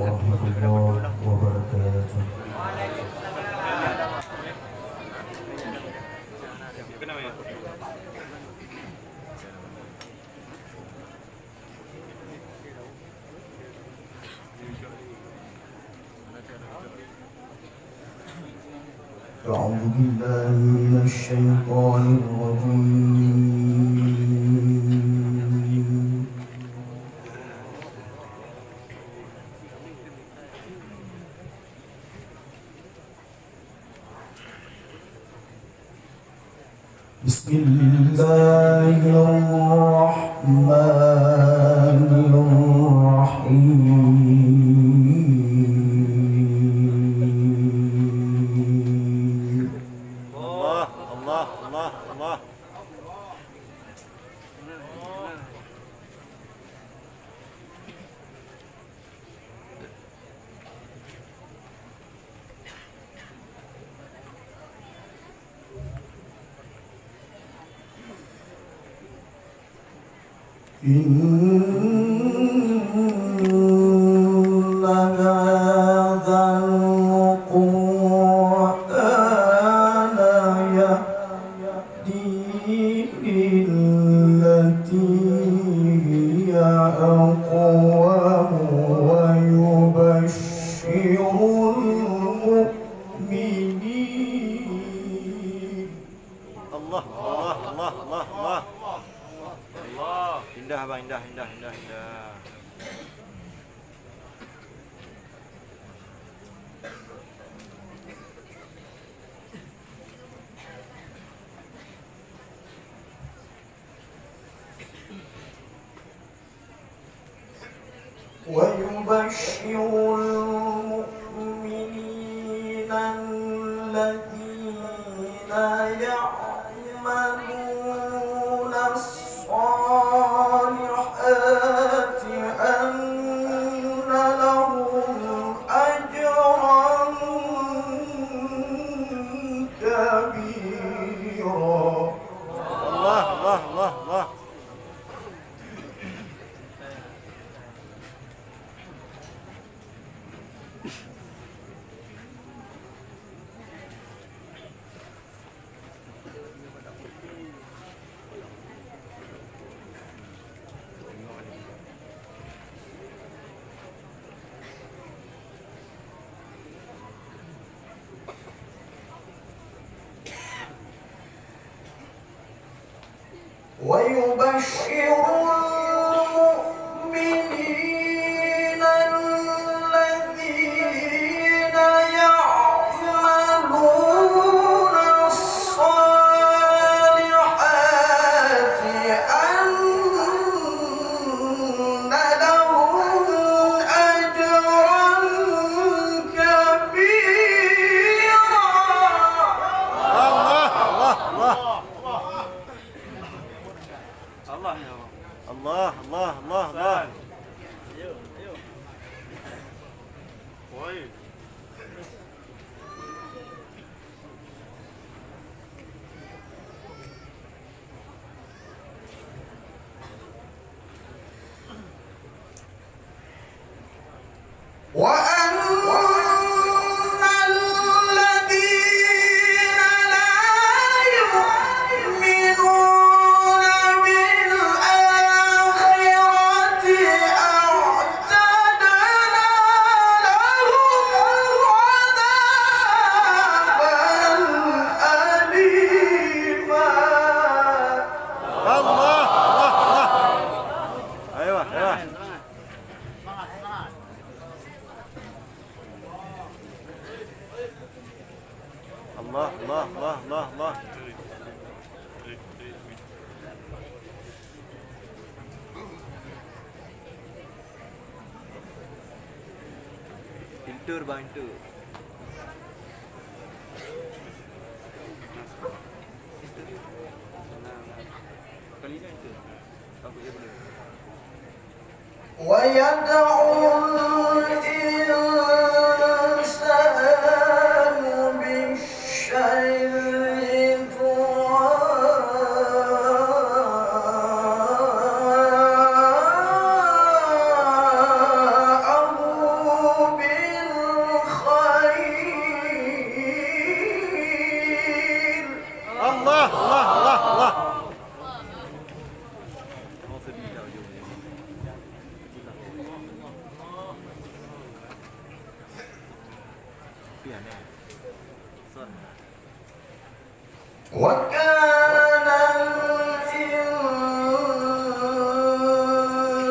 ورحمة الله وبركاته. أعوذ بالله من الشيطان الرجيم. بسم الله الرحمن الرحيم. إن هذا القرآن يهدي للتي هي أقوم ويبشر المؤمنين. الله الله الله الله الله. Indah bang, indah. ويبشر المؤمنين الذين يعملون الصالحات أن لهم أجرا كبيرا. الله الله الله الله. ويبشر المؤمنين الذين يعملون الصالحات أن لهم أجرا كبيرا. الله الله الله. Allah Allah Allah Allah. وأن الذين لا يؤمنون بالآخرة أعتدنا لهم عذابا أليما. Allah Allah Allah. Ayo. Allah Allah Allah Allah Allah. Intur bang intur. ويدعو الإنسان بالشر دعاءه pian ni. Son. وكان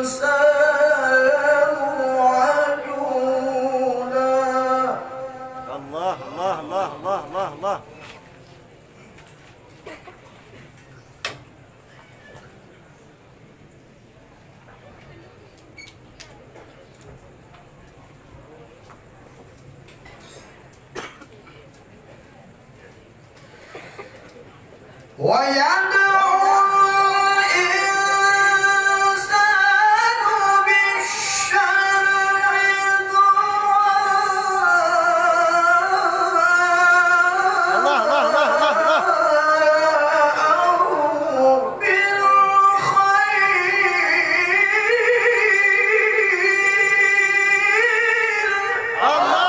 الإنسان عجولا Allah, Allah, Allah, Allah, Allah, Allah. ويدعو الإنسان بالشر Allah, Allah, Allah, Allah, Allah. دعاءه بالخير Allah.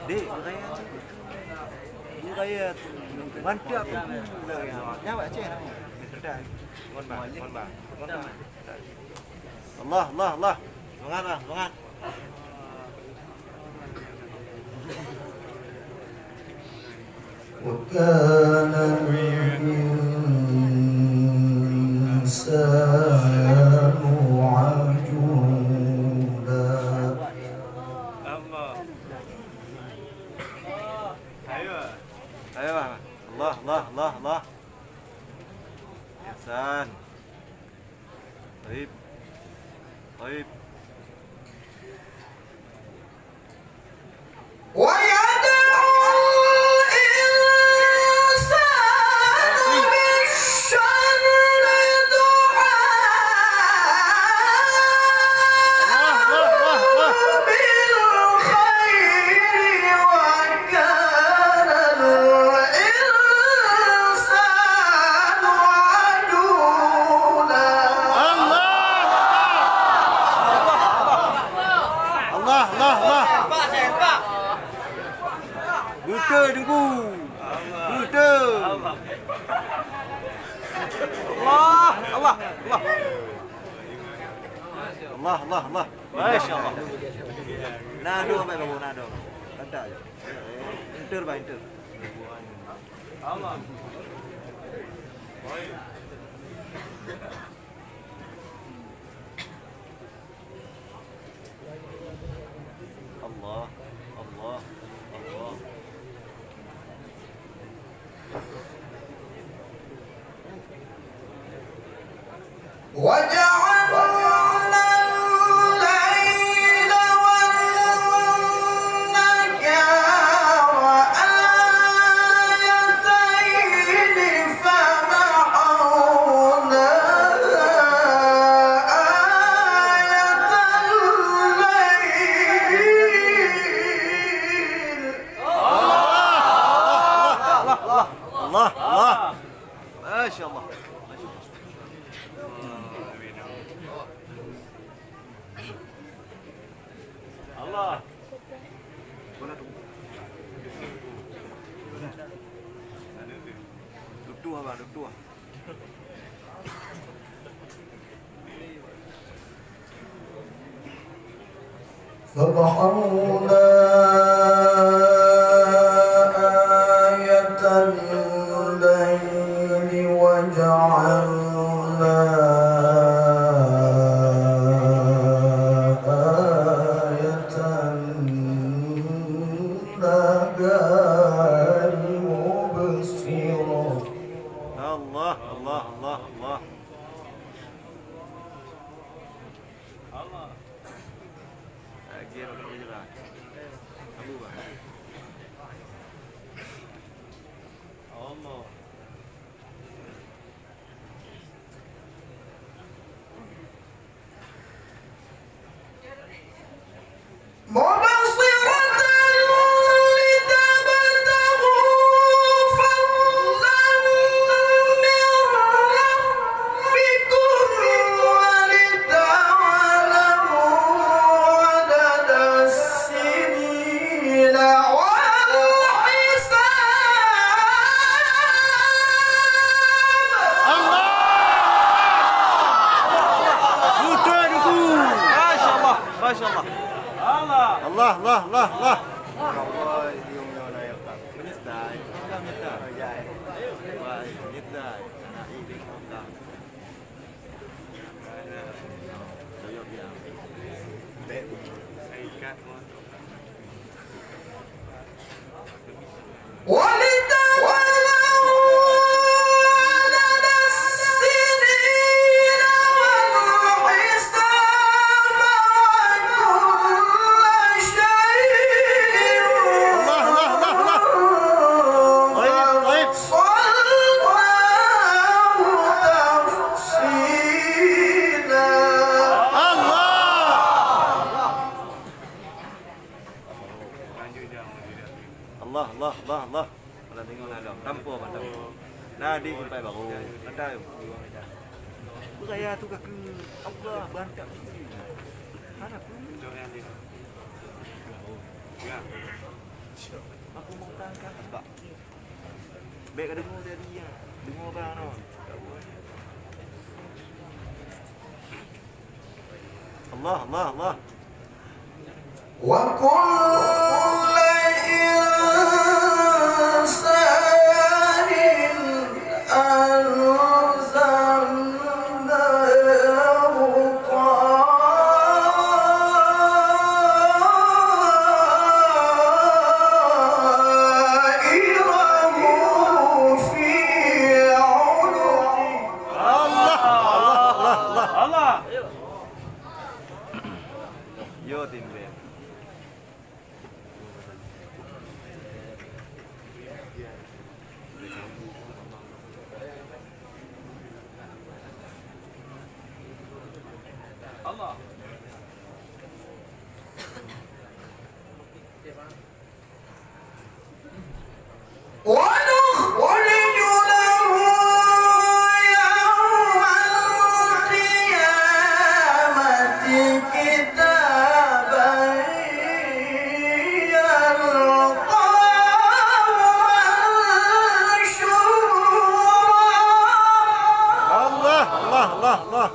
Dek, raya je. Ni raya bantu aku pula yang. Nyawa je nak. Sedai. Mohon bang, mohon bang. Mohon bang. Allah, Allah, Allah. Semangat lah, semangat. وكان الإنسان عجولا Ayo bang. Allah, Allah, Allah, Allah. Ihsan. Baik. Baik. ويدعو الإنسان بالشر Allah, Allah, Allah, Allah. دعاءه بالخير وكان الإنسان عجولا Allah, Allah, Allah. Buta tunggu. Buta. Allah, Allah, Allah. Allah, Allah, Allah. Masya-Allah. Nado baik babu nado. Ada je. Enter baik enter. Allah. Allah, Allah, Allah. وجعلنا الليل والنهار آيتين فمحونا آية الليل Allah, Allah. Masya-Allah. Allah. Bola tu. Duduk abang, duduk. فمحونا آية الليل وجعلنا آية النهار مبصرة Allah, Allah, Allah, Allah. Allah. Lagi orang kerja lah. Abu bang. Allah. مبصرة لتبتغوا فضلا من ربكم ولتعلموا عدد السنين والحساب Buta tunggu. Masya-Allah, masya-Allah. Allah, Allah, Allah, Allah. Allah, yung naik tak. Menyertai, kita menyertai. Wah, menyertai. Anak ini tak. Doyok dia. Bek. Saya ikat motor. Allah, Allah, Allah, Allah. Kalau tengok lah dong, tampur apa tampur. Nah, di sampai baru. Ada yang beraya tu kaki Allah bantak. Mana pun. Ya. Aku mau tangkap tak. Baik ada dengar dari dia. Dengar orang no. Allah, Allah, Allah. Wa kullu insanin anzalnahu ta'irahu fi 'unuqi. Allah, Allah, Allah, Allah. Yo timbe. Allah. ونخرج له يوم القيامة كتابا يلقاه منشورا. Allah, Allah, Allah, Allah.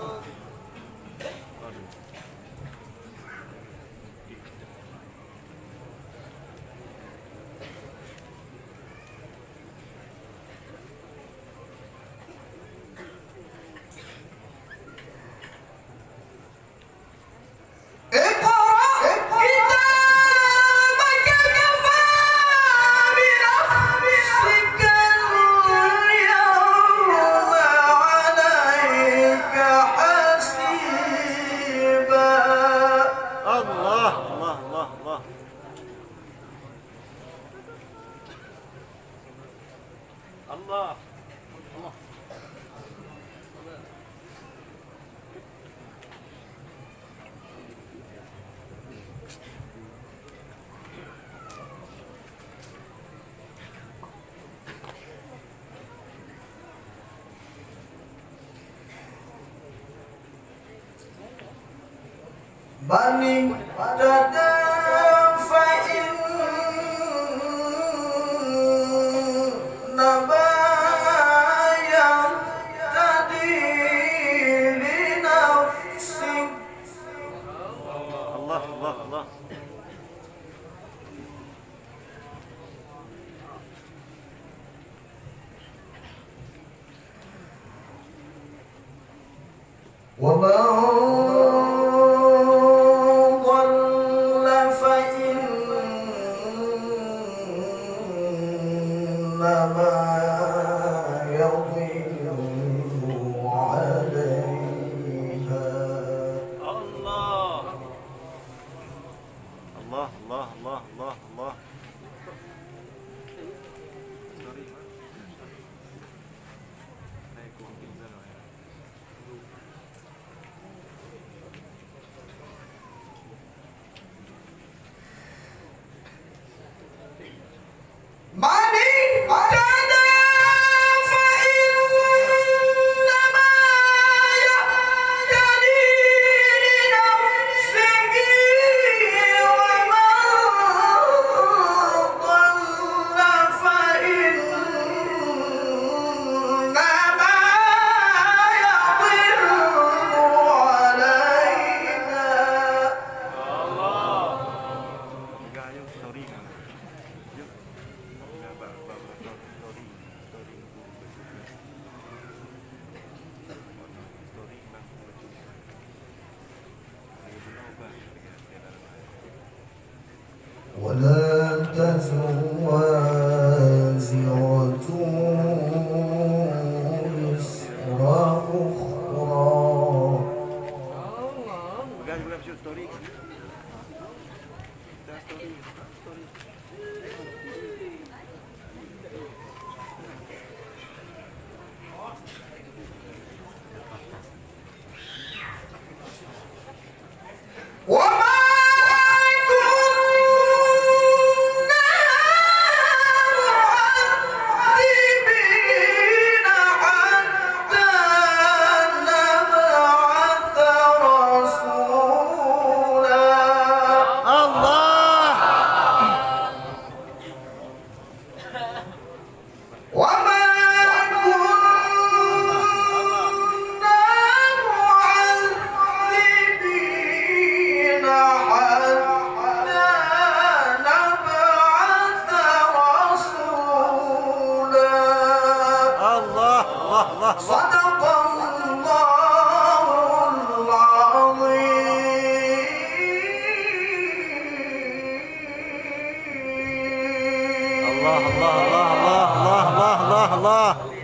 Allah, Allah, Allah, Allah. Allah. Allah. Bani pada fa'inna bayan tadi li nafsik. Allah, Allah, Allah. Allah, Allah, Allah, Allah, Allah. Sorry, man. Naik kumpul sana ya. Mani pada fa'inna bayan tadi li nafsihi wa man ولا تزر وازرة وزر أخرى. Bukan shoot story. Story. وما كنا معذبين حتى نبعث رسولا. Allah. وما كنا معذبين حتى نبعث رسولا. Allah. Allah. صدق الله العظيم. Allah. Allah. Allah. Allah. Allah. Allah.